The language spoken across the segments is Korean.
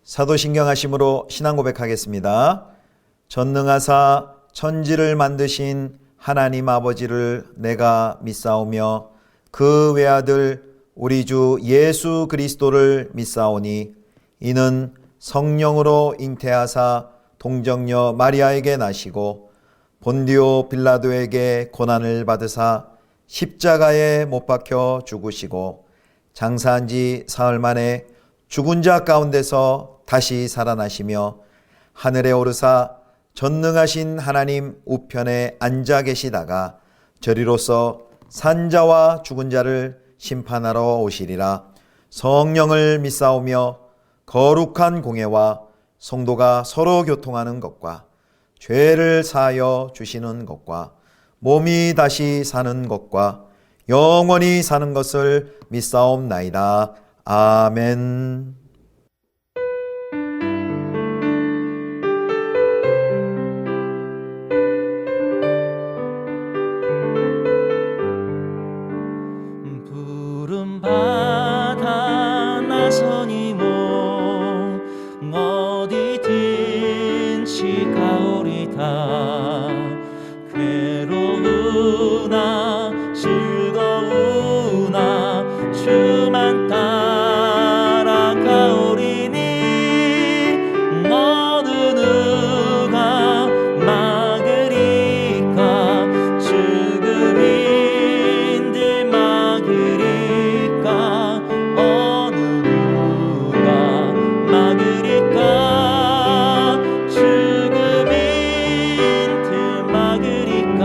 사도신경하심으로 신앙 고백하겠습니다. 전능하사 천지를 만드신 하나님 아버지를 내가 믿사오며 그 외아들 우리 주 예수 그리스도를 믿사오니 이는 성령으로 잉태하사 동정녀 마리아에게 나시고 본디오 빌라도에게 고난을 받으사 십자가에 못 박혀 죽으시고 장사한 지 사흘 만에 죽은 자 가운데서 다시 살아나시며 하늘에 오르사 전능하신 하나님 우편에 앉아 계시다가 저리로서 산자와 죽은 자를 심판하러 오시리라. 성령을 믿사오며 거룩한 공회와 성도가 서로 교통하는 것과 죄를 사하여 주시는 것과 몸이 다시 사는 것과 영원히 사는 것을 믿사옵나이다. 아멘. 푸른 바다 나서니 몸 어디든지 가오리다. 괴로우나 즐거우나 주만 따라가오리니 어느 누가 막으리까. 죽음인들 막으리까. 어느 누가 막으리까. 죽음인들 막으리까.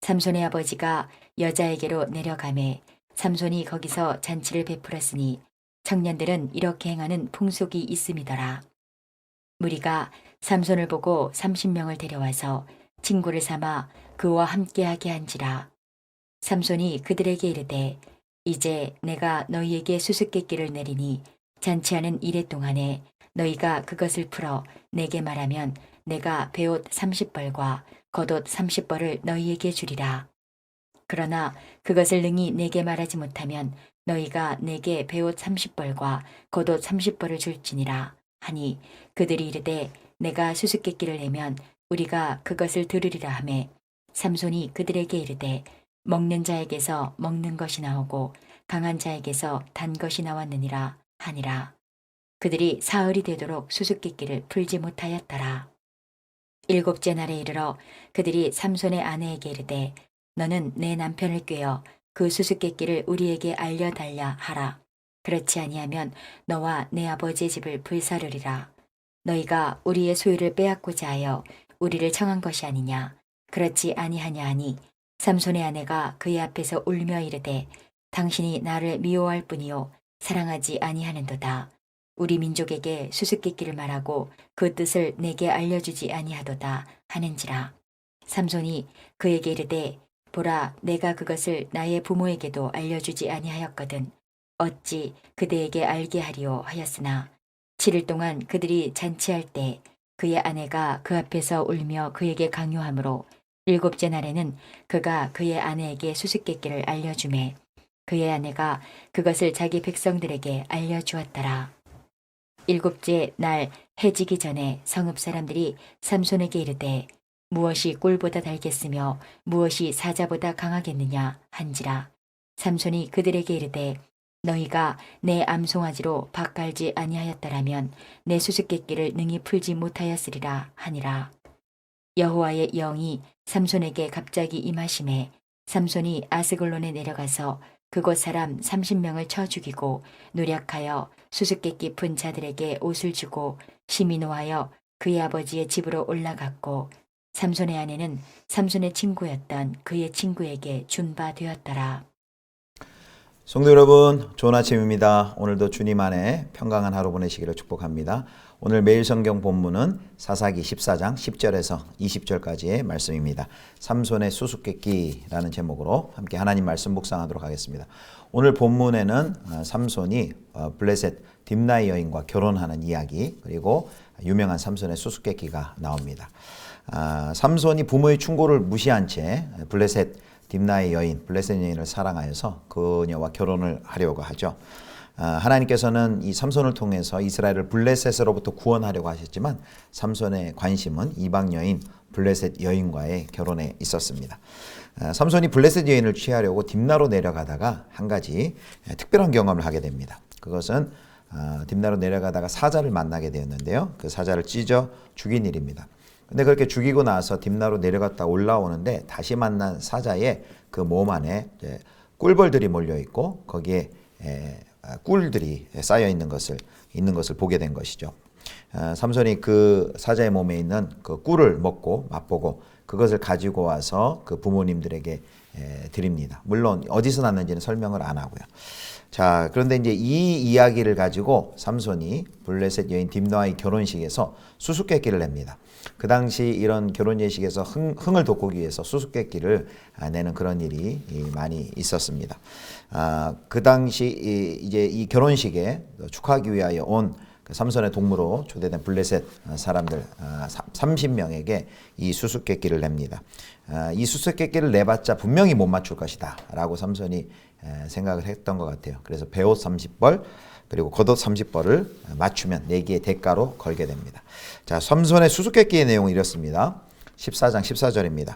삼손의 아버지가 여자에게로 내려가매 삼손이 거기서 잔치를 베풀었으니 청년들은 이렇게 행하는 풍속이 있음이더라. 무리가 삼손을 보고 30명을 데려와서 친구를 삼아 그와 함께하게 한지라. 삼손이 그들에게 이르되 이제 내가 너희에게 수수께끼를 내리니 잔치하는 이래 동안에 너희가 그것을 풀어 내게 말하면 내가 베옷 30벌과 겉옷 30벌을 너희에게 주리라. 그러나 그것을 능히 내게 말하지 못하면 너희가 내게 베옷 30벌과 겉옷 30벌을 줄지니라 하니 그들이 이르되 내가 수수께끼를 내면 우리가 그것을 들으리라 하매 삼손이 그들에게 이르되 먹는 자에게서 먹는 것이 나오고 강한 자에게서 단 것이 나왔느니라 하니라. 그들이 사흘이 되도록 수수께끼를 풀지 못하였더라. 일곱째 날에 이르러 그들이 삼손의 아내에게 이르되 너는 내 남편을 꾀어 그 수수께끼를 우리에게 알려달라 하라. 그렇지 아니하면 너와 내 아버지의 집을 불사르리라. 너희가 우리의 소유를 빼앗고자 하여 우리를 청한 것이 아니냐. 그렇지 아니하냐 하니 삼손의 아내가 그의 앞에서 울며 이르되 당신이 나를 미워할 뿐이요 사랑하지 아니하는도다. 우리 민족에게 수수께끼를 말하고 그 뜻을 내게 알려주지 아니하도다 하는지라. 삼손이 그에게 이르되 보라 내가 그것을 나의 부모에게도 알려주지 아니하였거든 어찌 그대에게 알게 하리오 하였으나 7일 동안 그들이 잔치할 때 그의 아내가 그 앞에서 울며 그에게 강요하므로 7째 날에는 그가 그의 아내에게 수수께끼를 알려주매 그의 아내가 그것을 자기 백성들에게 알려주었더라. 7째 날 해지기 전에 성읍 사람들이 삼손에게 이르되 무엇이 꿀보다 달겠으며 무엇이 사자보다 강하겠느냐 한지라. 삼손이 그들에게 이르되 너희가 내 암송아지로 박 갈지 아니하였더라면 내 수수께끼를 능히 풀지 못하였으리라 하니라. 여호와의 영이 삼손에게 갑자기 임하심에 삼손이 아스글론에 내려가서 그곳 사람 30명을 쳐 죽이고 노력하여 수수께끼 푼 자들에게 옷을 주고 심히 노하여 그의 아버지의 집으로 올라갔고 삼손의 아내는 삼손의 친구였던 그의 친구에게 준 바 되었더라. 성도 여러분, 좋은 아침입니다. 오늘도 주님 안에 평강한 하루 보내시기를 축복합니다. 오늘 매일 성경 본문은 사사기 14장 10절에서 20절까지의 말씀입니다. 삼손의 수수께끼라는 제목으로 함께 하나님 말씀 묵상하도록 하겠습니다. 오늘 본문에는 삼손이 블레셋 딥나의 여인과 결혼하는 이야기, 그리고 유명한 삼손의 수수께끼가 나옵니다. 삼손이 부모의 충고를 무시한 채 블레셋 딥나의 여인, 블레셋 여인을 사랑하여서 그녀와 결혼을 하려고 하죠. 하나님께서는 이 삼손을 통해서 이스라엘을 블레셋으로부터 구원하려고 하셨지만 삼손의 관심은 이방 여인 블레셋 여인과의 결혼에 있었습니다. 삼손이 블레셋 여인을 취하려고 딥나로 내려가다가 한 가지 특별한 경험을 하게 됩니다. 그것은 딥나로 내려가다가 사자를 만나게 되었는데요. 그 사자를 찢어 죽인 일입니다. 근데 그렇게 죽이고 나서 딥나로 내려갔다 올라오는데 다시 만난 사자의 그 몸 안에 꿀벌들이 몰려 있고 거기에 꿀들이 쌓여 있는 것을 보게 된 것이죠. 삼손이 그 사자의 몸에 있는 그 꿀을 먹고 맛보고 그것을 가지고 와서 그 부모님들에게 드립니다. 물론 어디서 났는지는 설명을 안 하고요. 자, 그런데 이제 이 이야기를 가지고 삼손이 블레셋 여인 딥나의 결혼식에서 수수께끼를 냅니다. 그 당시 이런 결혼 예식에서 흥을 돋구기 위해서 수수께끼를 내는 그런 일이 많이 있었습니다. 그 당시 이제 이 결혼식에 축하하기 위하여 온 삼손의 동무로 초대된 블레셋 사람들 30명에게 이 수수께끼를 냅니다. 이 수수께끼를 내봤자 분명히 못 맞출 것이다 라고 삼손이 생각을 했던 것 같아요. 그래서 베옷 30벌 그리고 겉옷 30벌을 맞추면 내기의 대가로 걸게 됩니다. 자, 삼손의 수수께끼의 내용은 이렇습니다. 14장 14절입니다.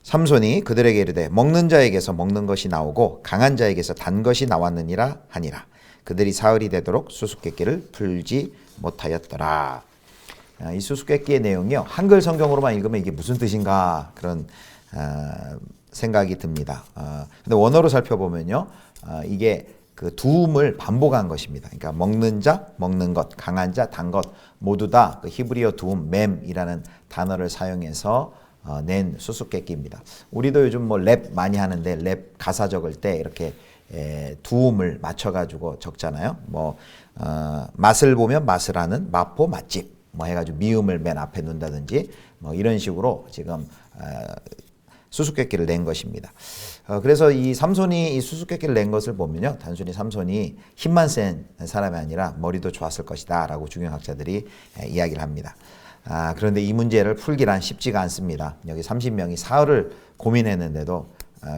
삼손이 그들에게 이르되 먹는 자에게서 먹는 것이 나오고 강한 자에게서 단 것이 나왔느니라 하니라. 그들이 사흘이 되도록 수수께끼를 풀지 못하였더라. 이 수수께끼의 내용이요, 한글 성경으로만 읽으면 이게 무슨 뜻인가 그런 생각이 듭니다. 근데 원어로 살펴보면요, 이게 그 두음을 반복한 것입니다. 그러니까 먹는 자, 먹는 것, 강한 자, 단 것 모두 다 그 히브리어 두음 맴이라는 단어를 사용해서 낸 수수께끼입니다. 우리도 요즘 뭐 랩 많이 하는데 랩 가사 적을 때 이렇게 두음을 맞춰가지고 적잖아요. 뭐 맛을 보면 맛을 아는 마포 맛집 뭐 해가지고 미음을 맨 앞에 넣는다든지 뭐 이런 식으로 지금 수수께끼를 낸 것입니다. 그래서 이 삼손이 이 수수께끼를 낸 것을 보면요, 단순히 삼손이 힘만 센 사람이 아니라 머리도 좋았을 것이다 라고 중용학자들이 이야기를 합니다. 그런데 이 문제를 풀기란 쉽지가 않습니다. 여기 30명이 사흘을 고민했는데도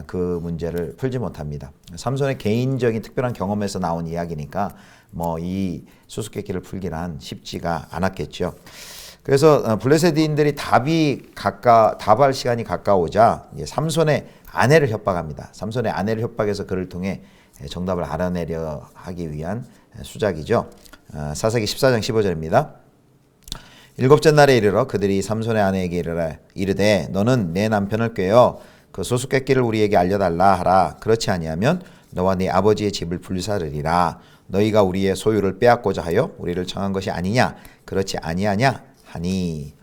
그 문제를 풀지 못합니다. 삼손의 개인적인 특별한 경험에서 나온 이야기니까 뭐 이 수수께끼를 풀기란 쉽지가 않았겠죠. 그래서 블레셋인들이 답할 시간이 가까우자 삼손의 아내를 협박합니다. 삼손의 아내를 협박해서 그를 통해 정답을 알아내려 하기 위한 수작이죠. 사사기 14장 15절입니다. 7째 날에 이르러 그들이 삼손의 아내에게 이르되 너는 내 남편을 꾀어 그 수수께끼를 우리에게 알려달라 하라. 그렇지 아니하면 너와 네 아버지의 집을 불사르리라. 너희가 우리의 소유를 빼앗고자 하여 우리를 청한 것이 아니냐. 그렇지 아니하냐 하니.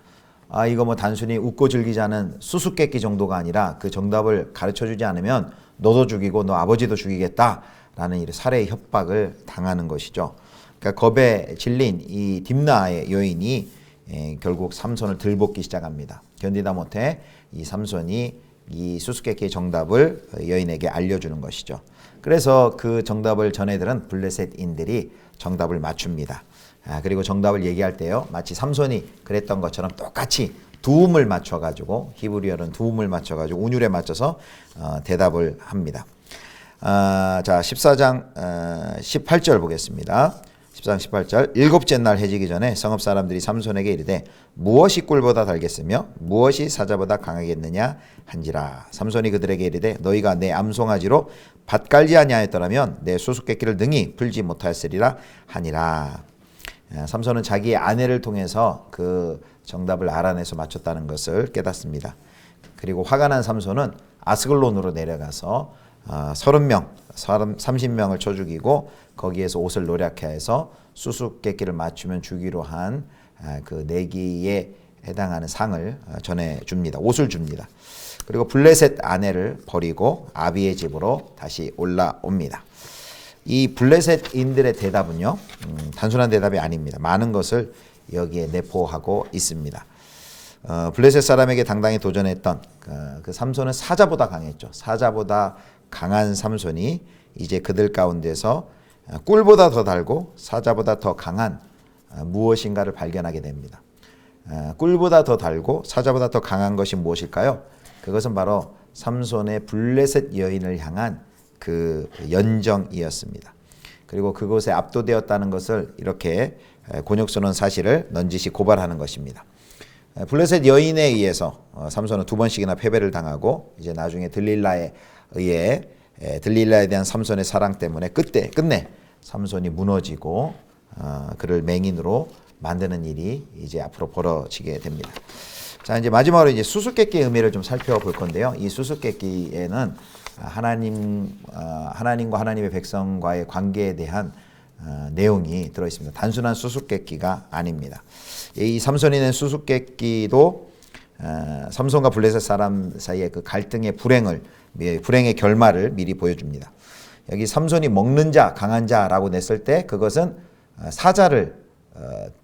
이거 뭐 단순히 웃고 즐기자는 수수께끼 정도가 아니라 그 정답을 가르쳐주지 않으면 너도 죽이고 너 아버지도 죽이겠다라는 살해의 협박을 당하는 것이죠. 그러니까 겁에 질린 이 딥나의 여인이 결국 삼손을 들볶기 시작합니다. 견디다 못해 이 삼손이 이 수수께끼의 정답을 여인에게 알려주는 것이죠. 그래서 그 정답을 전해들은 블레셋인들이 정답을 맞춥니다. 그리고 정답을 얘기할 때요, 마치 삼손이 그랬던 것처럼 똑같이 두음을 맞춰가지고, 히브리어는 두음을 맞춰가지고 운율에 맞춰서 대답을 합니다. 자, 14장 18절 보겠습니다. 14장 18절. 일곱째 날 해지기 전에 성읍 사람들이 삼손에게 이르되 무엇이 꿀보다 달겠으며 무엇이 사자보다 강하겠느냐 한지라. 삼손이 그들에게 이르되 너희가 내 암송아지로 밭 갈지 아니하였더라면 내 수수께끼를 능히 풀지 못하였으리라 하니라. 삼손은 자기의 아내를 통해서 그 정답을 알아내서 맞췄다는 것을 깨닫습니다. 그리고 화가 난 삼손은 아스글론으로 내려가서 30명, 30명을 쳐 죽이고 거기에서 옷을 노랗게 해서 수수께끼를 맞추면 주기로 한 그 내기에 해당하는 상을 전해줍니다. 옷을 줍니다. 그리고 블레셋 아내를 버리고 아비의 집으로 다시 올라옵니다. 이 블레셋인들의 대답은요, 단순한 대답이 아닙니다. 많은 것을 여기에 내포하고 있습니다. 블레셋 사람에게 당당히 도전했던 그 삼손은 사자보다 강했죠. 사자보다 강한 삼손이 이제 그들 가운데서 꿀보다 더 달고 사자보다 더 강한 무엇인가를 발견하게 됩니다. 꿀보다 더 달고 사자보다 더 강한 것이 무엇일까요? 그것은 바로 삼손의 블레셋 여인을 향한 그 연정이었습니다. 그리고 그곳에 압도되었다는 것을 이렇게 곤욕스러운 사실을 넌지시 고발하는 것입니다. 블레셋 여인에 의해서 삼손은 두 번씩이나 패배를 당하고 이제 나중에 들릴라에 의해 들릴라에 대한 삼손의 사랑 때문에 끝내 삼손이 무너지고 그를 맹인으로 만드는 일이 이제 앞으로 벌어지게 됩니다. 자, 이제 마지막으로 이제 수수께끼의 의미를 좀 살펴볼 건데요. 이 수수께끼에는 하나님과 하나님의 백성과의 관계에 대한 내용이 들어 있습니다. 단순한 수수께끼가 아닙니다. 이 삼손이 낸 수수께끼도 삼손과 블레셋 사람 사이의 그 갈등의 불행의 결말을 미리 보여줍니다. 여기 삼손이 먹는 자, 강한 자라고 냈을 때 그것은 사자를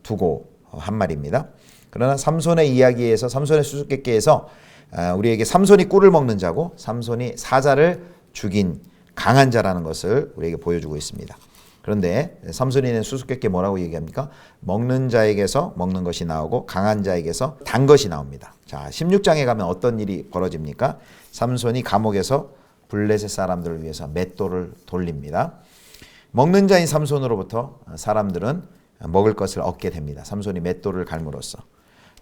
두고 한 말입니다. 그러나 삼손의 이야기에서, 삼손의 수수께끼에서 우리에게 삼손이 꿀을 먹는 자고 삼손이 사자를 죽인 강한 자라는 것을 우리에게 보여주고 있습니다. 그런데 삼손이 낸 수수께끼 뭐라고 얘기합니까? 먹는 자에게서 먹는 것이 나오고 강한 자에게서 단 것이 나옵니다. 자, 16장에 가면 어떤 일이 벌어집니까? 삼손이 감옥에서 블레셋 사람들을 위해서 맷돌을 돌립니다. 먹는 자인 삼손으로부터 사람들은 먹을 것을 얻게 됩니다. 삼손이 맷돌을 갈므로써.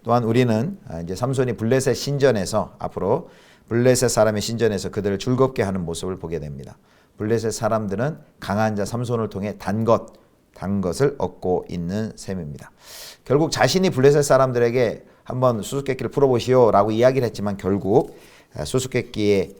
또한 우리는 이제 삼손이 블레셋 신전에서 앞으로 블레셋 사람의 신전에서 그들을 즐겁게 하는 모습을 보게 됩니다. 블레셋 사람들은 강한 자 삼손을 통해 단 것을 얻고 있는 셈입니다. 결국 자신이 블레셋 사람들에게 한번 수수께끼를 풀어보시오 라고 이야기를 했지만 결국 수수께끼의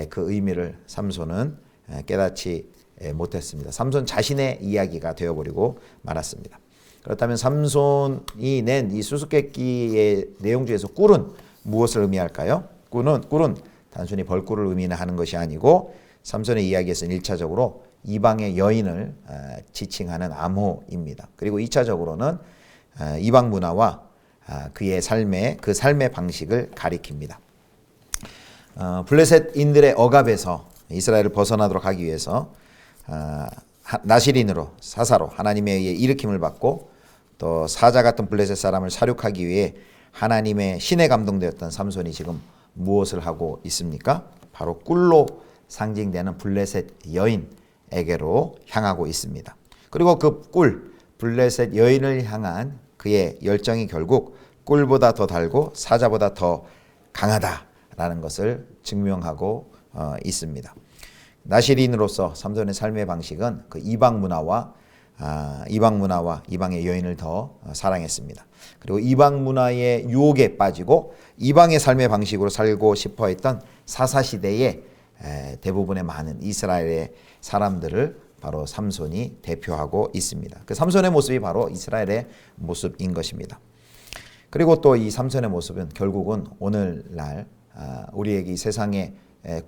그 의미를 삼손은 깨닫지 못했습니다. 삼손 자신의 이야기가 되어버리고 말았습니다. 그렇다면 삼손이 낸 이 수수께끼의 내용 중에서 꿀은 무엇을 의미할까요? 꿀은 단순히 벌꿀을 의미하는 것이 아니고 삼손의 이야기에서는 1차적으로 이방의 여인을 지칭하는 암호입니다. 그리고 2차적으로는 이방 문화와 그의 그 삶의 방식을 가리킵니다. 블레셋인들의 억압에서 이스라엘을 벗어나도록 하기 위해서 나시린으로 사사로 하나님에 의해 일으킴을 받고 또 사자 같은 블레셋 사람을 사륙하기 위해 하나님의 신에 감동되었던 삼손이 지금 무엇을 하고 있습니까? 바로 꿀로 상징되는 블레셋 여인에게로 향하고 있습니다. 그리고 그 블레셋 여인을 향한 그의 열정이 결국 꿀보다 더 달고 사자보다 더 강하다라는 것을 증명하고 있습니다. 나시린으로서 삼손의 삶의 방식은 그 이방 문화와 이방의 여인을 더 사랑했습니다. 그리고 이방 문화의 유혹에 빠지고 이방의 삶의 방식으로 살고 싶어 했던 사사시대의 대부분의 많은 이스라엘의 사람들을 바로 삼손이 대표하고 있습니다. 그 삼손의 모습이 바로 이스라엘의 모습인 것입니다. 그리고 또 이 삼손의 모습은 결국은 오늘날 우리에게 이 세상에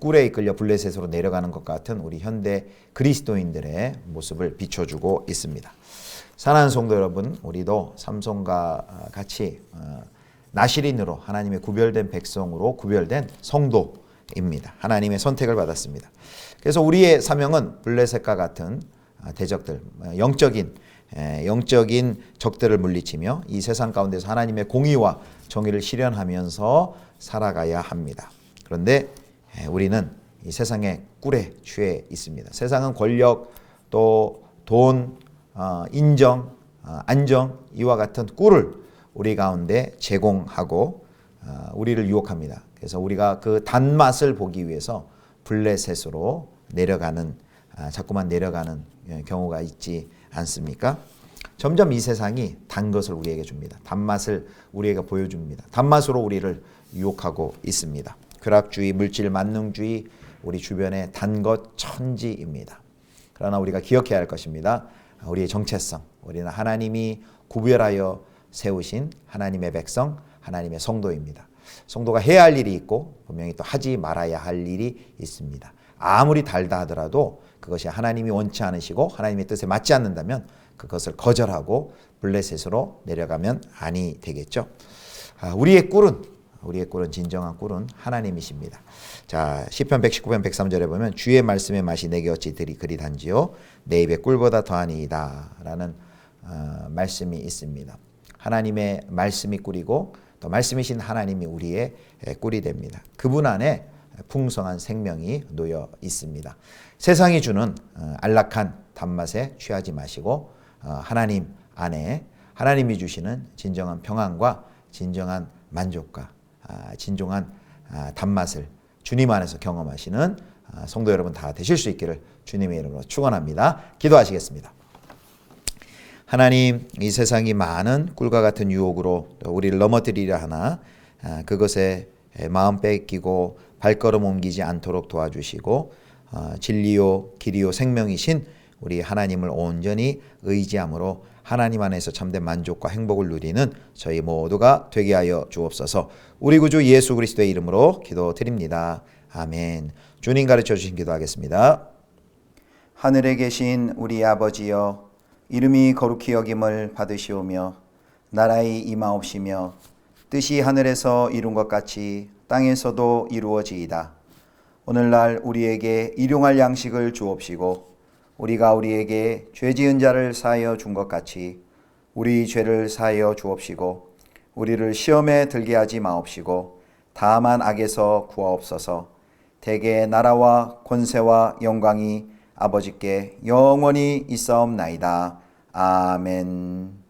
꿀에 이끌려 블레셋으로 내려가는 것 같은 우리 현대 그리스도인들의 모습을 비춰주고 있습니다. 사랑하는 성도 여러분, 우리도 삼손과 같이 나실인으로 하나님의 구별된 백성으로 구별된 성도입니다. 하나님의 선택을 받았습니다. 그래서 우리의 사명은 블레셋과 같은 대적들, 영적인 적들을 물리치며 이 세상 가운데서 하나님의 공의와 정의를 실현하면서 살아가야 합니다. 그런데 우리는 이 세상의 꿀에 취해 있습니다. 세상은 권력, 또 돈, 인정, 안정, 이와 같은 꿀을 우리 가운데 제공하고 우리를 유혹합니다. 그래서 우리가 그 단맛을 보기 위해서 블레셋으로 자꾸만 내려가는 경우가 있지 않습니까? 점점 이 세상이 단 것을 우리에게 줍니다. 단맛을 우리에게 보여줍니다. 단맛으로 우리를 유혹하고 있습니다. 쾌락주의, 물질 만능주의, 우리 주변의 단 것 천지입니다. 그러나 우리가 기억해야 할 것입니다. 우리의 정체성, 우리는 하나님이 구별하여 세우신 하나님의 백성, 하나님의 성도입니다. 성도가 해야 할 일이 있고 분명히 또 하지 말아야 할 일이 있습니다. 아무리 달다 하더라도 그것이 하나님이 원치 않으시고 하나님의 뜻에 맞지 않는다면 그것을 거절하고 블레셋으로 내려가면 아니 되겠죠. 우리의 꿀은 진정한 꿀은 하나님이십니다. 자, 시편 119편 103절에 보면 주의 말씀의 맛이 내게 어찌 그리 단지요 내 입에 꿀보다 더하니이다 라는 말씀이 있습니다. 하나님의 말씀이 꿀이고 또 말씀이신 하나님이 우리의 꿀이 됩니다. 그분 안에 풍성한 생명이 놓여 있습니다. 세상이 주는 안락한 단맛에 취하지 마시고 하나님 안에 하나님이 주시는 진정한 평안과 진정한 만족과 진정한 단맛을 주님 안에서 경험하시는 성도 여러분 다 되실 수 있기를 주님의 이름으로 축원합니다. 기도하시겠습니다. 하나님, 이 세상이 많은 꿀과 같은 유혹으로 우리를 넘어뜨리려 하나 그것에 마음 뺏기고 발걸음 옮기지 않도록 도와주시고 진리요 길이요 생명이신 우리 하나님을 온전히 의지함으로 하나님 안에서 참된 만족과 행복을 누리는 저희 모두가 되게 하여 주옵소서. 우리 구주 예수 그리스도의 이름으로 기도드립니다. 아멘. 주님 가르쳐 주신 기도하겠습니다. 하늘에 계신 우리 아버지여, 이름이 거룩히 여김을 받으시오며 나라의 임하옵시며 뜻이 하늘에서 이룬 것 같이 땅에서도 이루어지이다. 오늘날 우리에게 일용할 양식을 주옵시고 우리가 우리에게 죄 지은 자를 사하여 준 것 같이 우리 죄를 사하여 주옵시고 우리를 시험에 들게 하지 마옵시고 다만 악에서 구하옵소서. 대개 나라와 권세와 영광이 아버지께 영원히 있사옵나이다. 아멘.